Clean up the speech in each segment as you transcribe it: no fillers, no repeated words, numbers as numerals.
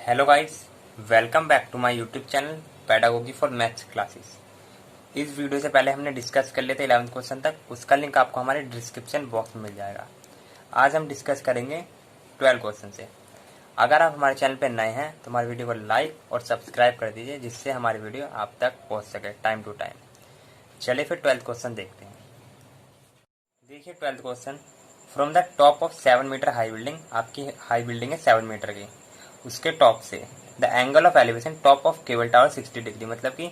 Hello guys, welcome back to my YouTube channel pedagogy for maths classes. इस वीडियो से पहले हमने डिस्कस कर लिए थे 11th क्वेश्चन तक, उसका लिंक आपको हमारे डिस्क्रिप्शन बॉक्स में मिल जाएगा। आज हम डिस्कस करेंगे 12 क्वेश्चन से। अगर आप हमारे चैनल पर नए हैं तो हमारे वीडियो को लाइक और सब्सक्राइब कर दीजिए, जिससे हमारी वीडियो आप तक पहुँच सके टाइम टू टाइम। चलिए फिर 12th क्वेश्चन देखते हैं। देखिए 12th question, from the top of 7 metre high building, आपकी हाई बिल्डिंग है 7 मीटर की, उसके टॉप से the angle of elevation top of cable tower 60 degree, मतलब कि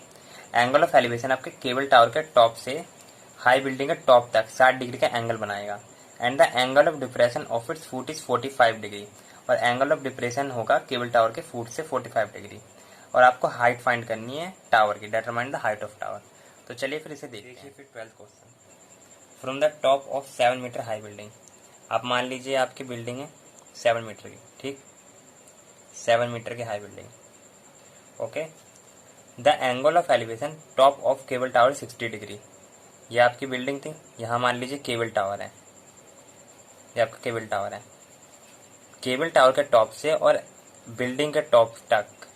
एंगल ऑफ एलिवेशन आपके केबल टावर के टॉप से हाई बिल्डिंग के टॉप तक 60 डिग्री का एंगल बनाएगा। And the angle of depression of its foot is 45 degree, और एंगल ऑफ डिप्रेशन होगा केबल टावर के फुट से 45 डिग्री। और आपको हाइट फाइंड करनी है टावर की, determine the height of tower. तो चलिए फिर इसे देखिए। फिर 12th question, from the top of 7 metre high building, आप मान लीजिए आपकी बिल्डिंग है 7 मीटर की, ठीक, 7 मीटर की high building, okay. The angle of elevation top of cable tower 60 degree, ये आपकी बिल्डिंग थी, यहाँ मान लीजिए केबल टावर है, ये आपका केबल टावर है। केबल टावर के टॉप से और बिल्डिंग के टॉप तक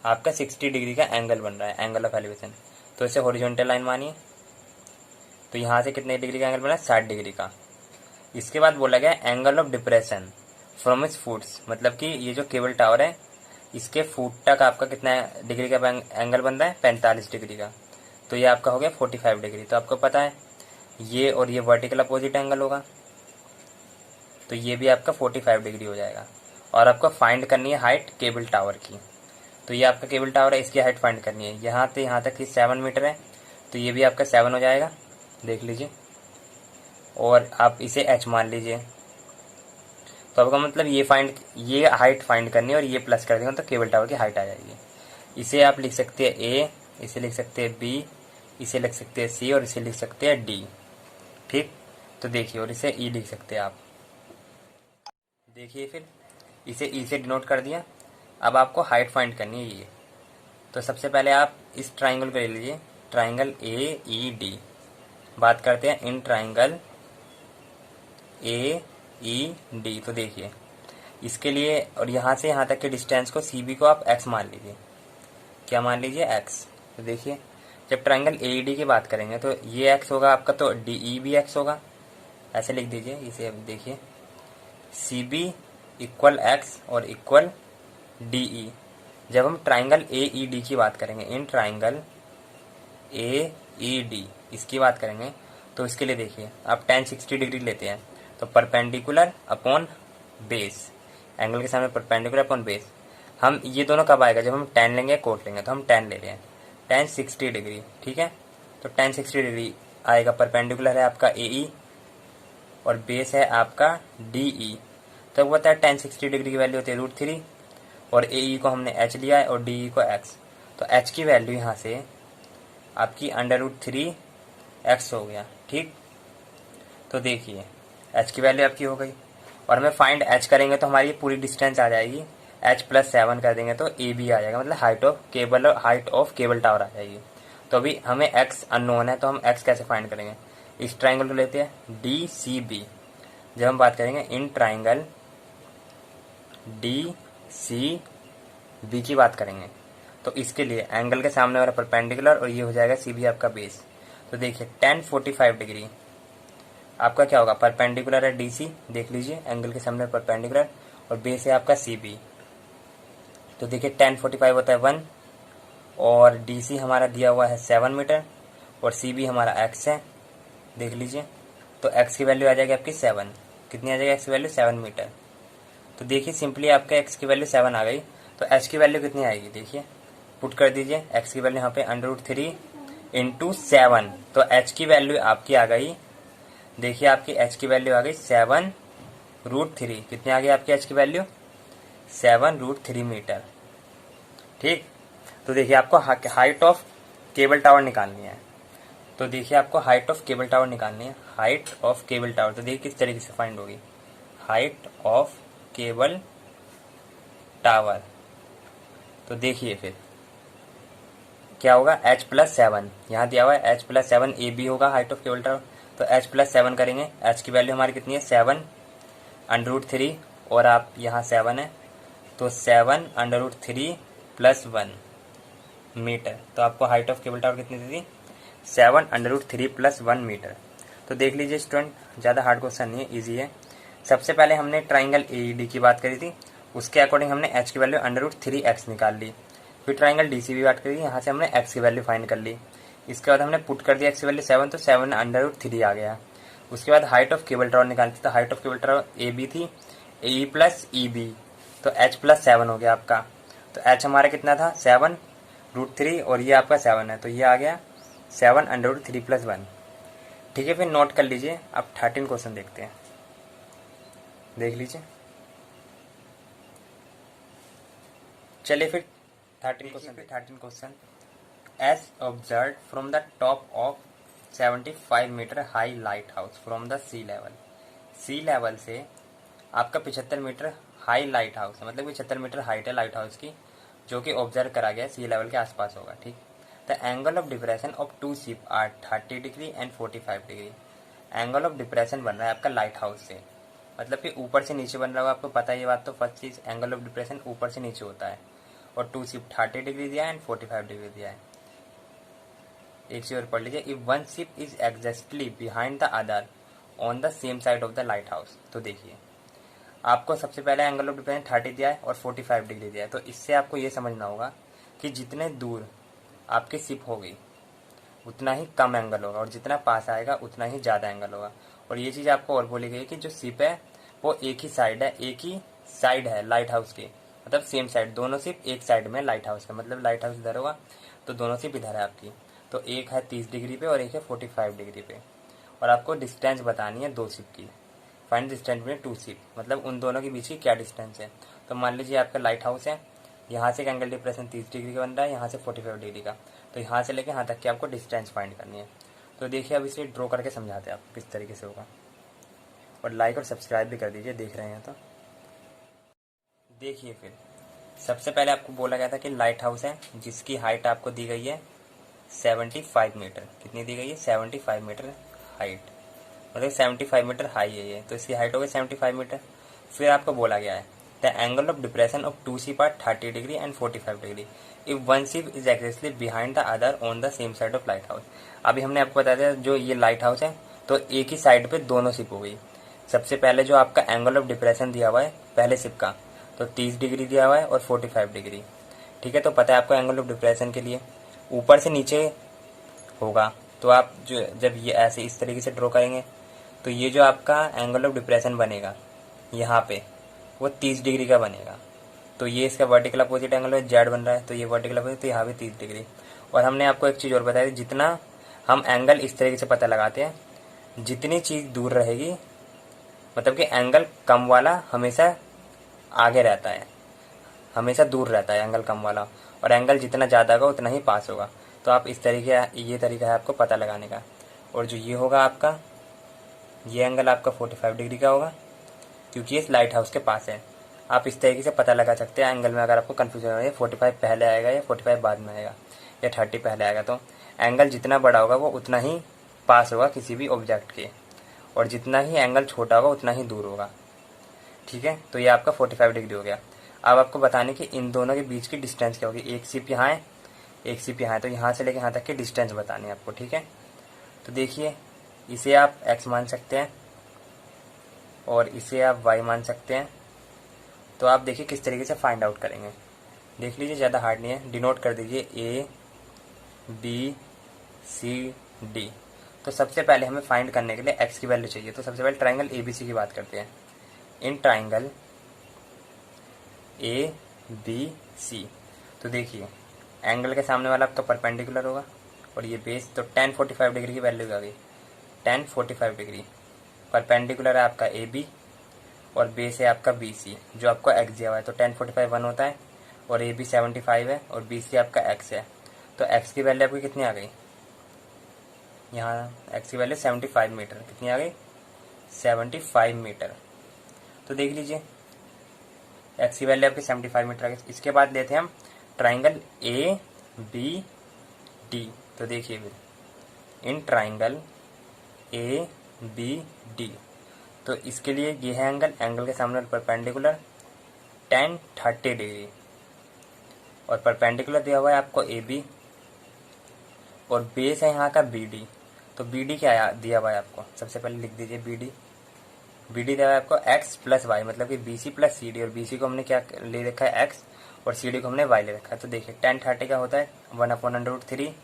आपका 60 डिग्री का एंगल बन रहा है, एंगल ऑफ एलिवेशन। तो इसे हॉरिजॉन्टल लाइन मानिए, तो यहाँ से कितने डिग्री का एंगल बना है, 60 डिग्री का। इसके बाद बोला गया angle of depression from its foots, मतलब कि ये जो केबल टावर है इसके फुट तक आपका कितना डिग्री का एंगल बन रहा है, 45 डिग्री का। तो ये आपका हो गया 45 डिग्री। तो आपको पता है ये और ये वर्टिकल अपोजिट एंगल होगा, तो ये भी आपका 45 डिग्री हो जाएगा। और आपको फाइंड करनी है हाइट केबल टावर की। तो ये आपका केबल टावर है, इसकी हाइट फाइंड करनी है। यहाँ से यहाँ तक की 7 मीटर है, तो ये भी आपका 7 हो जाएगा, देख लीजिए। और आप इसे h मान लीजिए, तो आपका मतलब ये हाइट फाइंड करनी है और ये प्लस कर देंगे तो केबल टावर की हाइट आ जाएगी। इसे आप लिख सकते हैं a, इसे लिख सकते हैं b, इसे लिख सकते हैं c और इसे लिख सकते हैं d, ठीक। तो देखिए, और इसे e लिख सकते हैं आप, देखिए। फिर इसे e से डिनोट कर दिया। अब आपको हाइट फाइंड करनी है ये। तो सबसे पहले आप इस ट्राइंगल को ले लीजिए, ट्राइंगल AED। बात करते हैं इन ट्राइंगल AED। तो देखिए इसके लिए और यहाँ से यहाँ तक के डिस्टेंस को CB को आप x मान लीजिए। क्या मान लीजिए, x। तो देखिए जब ट्राइंगल AED की बात करेंगे तो ये x होगा आपका, तो DE भी x होगा, ऐसे लिख दीजिए इसे। अब देखिए CB इक्वल x और इक्वल DE। जब हम ट्राइंगल AED की बात करेंगे, इन ट्राइंगल AED इसकी बात करेंगे, तो इसके लिए देखिए आप tan 60 डिग्री लेते हैं, तो परपेंडिकुलर अपॉन बेस, एंगल के सामने परपेंडिकुलर अपॉन बेस। हम ये दोनों कब आएगा, जब हम tan लेंगे कोट लेंगे। तो हम tan ले रहे हैं, tan 60 डिग्री, ठीक है। तो tan 60 डिग्री आएगा, परपेंडिकुलर है आपका AE और बेस है आपका DE। तो वो है tan 60 डिग्री की वैल्यू होती है √3, और AE को हमने h लिया है और DE को x। तो h की वैल्यू यहाँ से आपकी √3x हो गया, ठीक। तो देखिए h की वैल्यू आपकी हो गई, और हमें फाइंड h करेंगे तो हमारी पूरी डिस्टेंस आ जाएगी। h + 7 कर देंगे तो AB आ जाएगा, मतलब हाइट ऑफ केबल टावर आ जाएगी। तो अभी हमें x अननोन है, तो हम x कैसे फाइंड करेंगे। इस ट्राइंगल को लेते हैं DCB। जब हम बात करेंगे इन ट्राइंगल DCB की बात करेंगे, तो इसके लिए एंगल के सामने वाला परपेंडिकुलर और ये हो जाएगा CB आपका बेस। तो देखिए tan 45 डिग्री आपका क्या होगा, परपेंडिकुलर है DC, देख लीजिए एंगल के सामने परपेंडिकुलर, और बेस है आपका CB। तो देखिए tan 45 होता है 1, और DC हमारा दिया हुआ है 7 मीटर, और CB हमारा x है, देख लीजिए। तो x की वैल्यू आ जाएगी आपकी 7। कितनी आ जाएगी x की वैल्यू, 7 मीटर। तो देखिए सिंपली आपका x की वैल्यू 7 आ गई, तो h की वैल्यू कितनी आएगी, देखिए पुट कर दीजिए। x की वैल्यू यहाँ पे √3 × 7, तो h की वैल्यू आपकी आ गई, देखिए आपकी h की वैल्यू आ गई 7√3। कितनी आ गई आपकी h की वैल्यू, 7√3 मीटर, ठीक। तो देखिए आपको हाइट ऑफ केबल टावर निकालनी है। तो देखिए आपको हाइट ऑफ केबल टावर निकालनी है, हाइट ऑफ केबल टावर। तो देखिए किस तरीके से फाइंड होगी, हाइट ऑफ केबल टावर। तो देखिए फिर क्या होगा, h + 7 यहाँ दिया हुआ है, h + 7 AB होगा हाइट ऑफ केबल टावर। तो h + 7 करेंगे, h की वैल्यू हमारी कितनी है, 7 √3, और आप यहाँ 7 है, तो 7√3 + 1 मीटर। तो आपको हाइट ऑफ केबल टावर कितनी दी थी? 7√3 + 1 मीटर। तो देख लीजिए स्टूडेंट, ज़्यादा हार्ड क्वेश्चन नहीं है, ईजी है। सबसे पहले हमने ट्राइंगल AED की बात करी थी, उसके अकॉर्डिंग हमने h की वैल्यू √3x निकाल ली। फिर ट्राइंगल DC की बात करी, यहाँ से हमने x की वैल्यू फाइंड कर ली। इसके बाद हमने पुट कर दिया x की वैल्यू 7, तो 7√3 आ गया। उसके बाद हाइट ऑफ केबल टावर निकालती, तो height of cable tower AB थी, AE + EB, तो h + 7 हो गया आपका। तो h हमारा कितना था? 7√3, और ये आपका 7 है, तो ये आ गया 7√3 + 1। ठीक है, फिर नोट कर लीजिए। अब 13 क्वेश्चन देखते हैं, देख लीजिए। चलिए फिर 13 question. As observe from the top of 75 metre high lighthouse from the sea level. Sea level से आपका 75 मीटर हाई लाइट हाउस है, मतलब 75 मीटर हाइट है लाइट हाउस की, जो कि ऑब्जर्व करा गया सी लेवल के आसपास होगा। ठीक, the angle of depression of two ship are 30 degree and 45 degree. Angle of depression बन रहा है आपका लाइट हाउस से, मतलब कि ऊपर से नीचे बन रहा होगा, आपको पता है ये बात। तो फर्स्ट चीज, एंगल ऑफ डिप्रेशन ऊपर से नीचे होता है, और टू शिप 30 डिग्री दिया है एंड 45 डिग्री दिया है। एक चीज और पढ़ लीजिए, if one ship is exactly behind the other on the same side of the light house. तो देखिए, आपको सबसे पहले एंगल ऑफ डिप्रेशन 30 दिया है और 45 डिग्री दिया है, तो इससे आपको ये समझना होगा कि जितने दूर आपकी शिप होगी उतना ही कम एंगल होगा, और जितना पास आएगा उतना ही ज़्यादा एंगल होगा। और ये चीज़ आपको और बोली गई कि जो शिप है वो एक ही साइड है लाइट हाउस की, मतलब सेम साइड, दोनों शिप एक साइड में लाइट हाउस का, मतलब लाइट हाउस इधर होगा तो दोनों शिप इधर है आपकी। तो एक है 30 डिग्री पे और एक है 45 डिग्री पे, और आपको डिस्टेंस बतानी है दो शिप की। Find distance between two ship, मतलब उन दोनों के बीच की क्या डिस्टेंस है। तो मान लीजिए आपका लाइट हाउस है, यहाँ से एक एंगल डिप्रेशन 30 डिग्री का बन रहा है, यहाँ से 45 डिग्री का, तो यहाँ से लेके यहाँ तक की आपको डिस्टेंस फाइंड करनी है। तो देखिए, अब इसे ड्रॉ करके समझाते हैं आपको किस तरीके से होगा, और लाइक और सब्सक्राइब भी कर दीजिए, देख रहे हैं तो। देखिए, फिर सबसे पहले आपको बोला गया था कि लाइट हाउस है जिसकी हाइट आपको दी गई है 75 मीटर। कितनी दी गई है? 75 मीटर हाइट, मतलब 75 मीटर हाई है ये, तो इसकी हाइट हो गई 75 मीटर। फिर आपको बोला गया है the angle of depression of two ship are 30 degree and 45 degree if one ship is exactly behind the other on the same side of lighthouse. अभी हमने आपको बताया था जो ये लाइट हाउस है तो एक ही साइड पे दोनों शिप हो गई। सबसे पहले जो आपका एंगल ऑफ डिप्रेशन दिया हुआ है पहले शिप का, तो 30 डिग्री दिया हुआ है और 45 डिग्री। ठीक है, तो पता है आपको एंगल ऑफ डिप्रेशन के लिए ऊपर से नीचे होगा, तो आप जो जब ये ऐसे इस तरीके से ड्रॉ करेंगे तो ये जो आपका एंगल ऑफ डिप्रेशन बनेगा यहाँ पे वो 30 डिग्री का बनेगा। तो ये इसका वर्टिकल अपोजिट एंगल है, जेड बन रहा है, तो ये वर्टिकल अपोजिट, तो यहाँ भी 30 डिग्री। और हमने आपको एक चीज़ और बताई, जितना हम एंगल इस तरीके से पता लगाते हैं, जितनी चीज़ दूर रहेगी, मतलब कि एंगल कम वाला हमेशा आगे रहता है, हमेशा दूर रहता है एंगल कम वाला, और एंगल जितना ज़्यादा होगा उतना ही पास होगा। तो आप इस तरीके, ये तरीका है आपको पता लगाने का। और जो ये होगा आपका, ये एंगल आपका 45 डिग्री का होगा क्योंकि ये लाइट हाउस के पास है। आप इस तरीके से पता लगा सकते हैं एंगल में। अगर आपको कन्फ्यूजन हो रहा है 45 पहले आएगा या 45 बाद में आएगा या 30 पहले आएगा, तो एंगल जितना बड़ा होगा वो उतना ही पास होगा किसी भी ऑब्जेक्ट के, और जितना ही एंगल छोटा होगा उतना ही दूर होगा। ठीक है, तो ये आपका 45 डिग्री हो गया। अब आपको बताने कि इन दोनों के बीच की डिस्टेंस क्या होगी। एक शिप यहाँ है, एक शिप यहाँ है, तो यहाँ से लेकर यहाँ तक की डिस्टेंस बतानी है आपको। ठीक है, तो देखिए, इसे आप x मान सकते हैं और इसे आप y मान सकते हैं। तो आप देखिए किस तरीके से फाइंड आउट करेंगे, देख लीजिए, ज़्यादा हार्ड नहीं है। डिनोट कर दीजिए A B C D। तो सबसे पहले हमें फाइंड करने के लिए x की वैल्यू चाहिए, तो सबसे पहले ट्राइंगल ABC की बात करते हैं। इन ट्राइंगल ABC, तो देखिए एंगल के सामने वाला आपका परपेंडिकुलर होगा और ये बेस, तो tan 45 डिग्री की वैल्यू आ गई। tan 45 डिग्री परपेंडिकुलर है आपका AB और बेस है आपका BC जो आपको x दिया हुआ है, तो tan 45 1 होता है और AB 75 है और BC आपका x है। तो x की वैल्यू आपकी कितनी आ गई? यहाँ x की वैल्यू 75 मीटर, कितनी आ गई? 75 मीटर। तो देख लीजिए x की वैल्यू आपकी 75 मीटर आ गई। इसके बाद लेते हैं हम ट्राइंगल ABD। तो देखिए फिर इन ट्राइंगल ABD, तो इसके लिए ये है एंगल, एंगल के सामने परपेंडिकुलर tan 30 डिग्री। और परपेंडिकुलर दिया हुआ है आपको AB और बेस है यहाँ का BD। तो BD क्या दिया हुआ है आपको, सबसे पहले लिख दीजिए BD दिया हुआ है आपको x प्लस वाई, मतलब कि BC प्लस CD। और BC को हमने क्या ले रखा है x और CD को हमने y ले रखा है। तो देखिए tan 30 क्या होता है 1/√3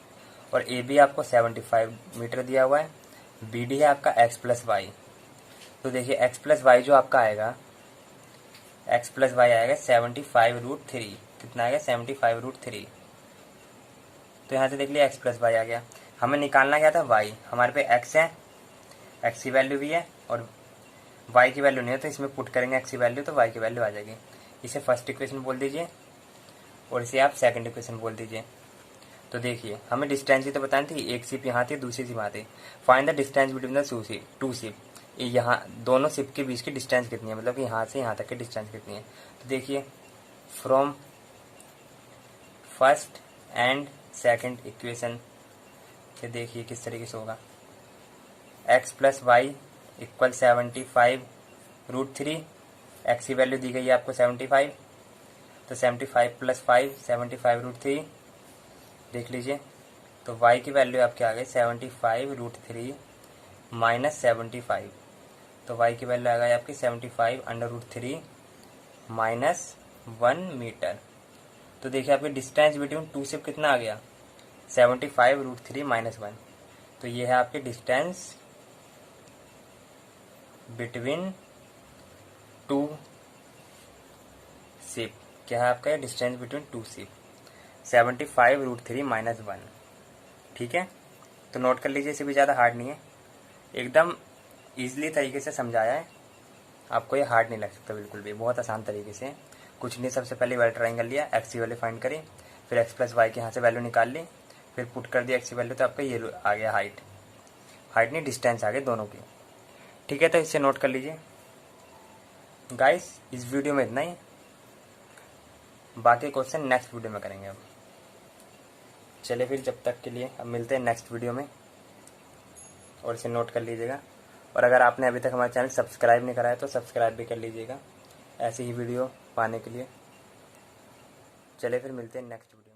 और AB आपको 75 मीटर दिया हुआ है। BD है आपका x प्लस वाई। तो देखिए x प्लस वाई जो आपका आएगा, x प्लस वाई आएगा 75√3। कितना आएगा 75√3। तो यहाँ से देख लिया x प्लस वाई आ गया। हमें निकालना क्या था y, हमारे पे x है, x की वैल्यू भी है और y की वैल्यू नहीं है, तो इसमें पुट करेंगे x की वैल्यू तो y की वैल्यू आ जाएगी। इसे फर्स्ट इक्वेशन बोल दीजिए और इसे आप सेकंड इक्वेशन बोल दीजिए। तो देखिए हमें डिस्टेंस ही तो बतानी थी, एक शिप यहाँ थी दूसरी शिप यहाँ थी। Find the distance between the two ship. यहाँ दोनों शिप के बीच की डिस्टेंस कितनी है, मतलब कि यहाँ से यहाँ तक की डिस्टेंस कितनी है। तो देखिए from first and second equation से देखिए किस तरीके से होगा। x plus y equal 75√3। x की वैल्यू दी गई है आपको 75, तो 75 प्लस 5 75√3 देख लीजिए। तो y की वैल्यू आपके आ गई 75√3 माइनस 75। तो y की वैल्यू आ गई आपकी 75√3 माइनस 1 मीटर। तो देखिए आपकी डिस्टेंस बिटवीन टू शिप कितना आ गया 75√3 माइनस 1। तो ये है आपकी डिस्टेंस बिटवीन टू शिप। क्या है आपका distance between two ship 75√3 minus 1। ठीक है, तो नोट कर लीजिए, इसे भी ज़्यादा हार्ड नहीं है, एकदम ईजिली तरीके से समझाया है, आपको ये हार्ड नहीं लग सकता बिल्कुल भी, बहुत आसान तरीके से। कुछ नहीं, सबसे पहले वाई ट्राइंगल लिया, एक्स की वैल्यू फाइंड करी, फिर एक्स प्लस वाई के यहाँ से वैल्यू निकाल ली, फिर पुट कर दिया एक्स की वैल्यू, तो आपका ये आ गया हाइट नहीं डिस्टेंस आ गई दोनों की। ठीक है, तो इसे नोट कर लीजिए गाइस। इस वीडियो में इतना ही, बाकी क्वेश्चन नेक्स्ट वीडियो में करेंगे। अब चलिए फिर, जब तक के लिए अब मिलते हैं नेक्स्ट वीडियो में, और इसे नोट कर लीजिएगा। और अगर आपने अभी तक हमारा चैनल सब्सक्राइब नहीं करा है तो सब्सक्राइब भी कर लीजिएगा ऐसी ही वीडियो पाने के लिए। चलिए फिर मिलते हैं नेक्स्ट वीडियो।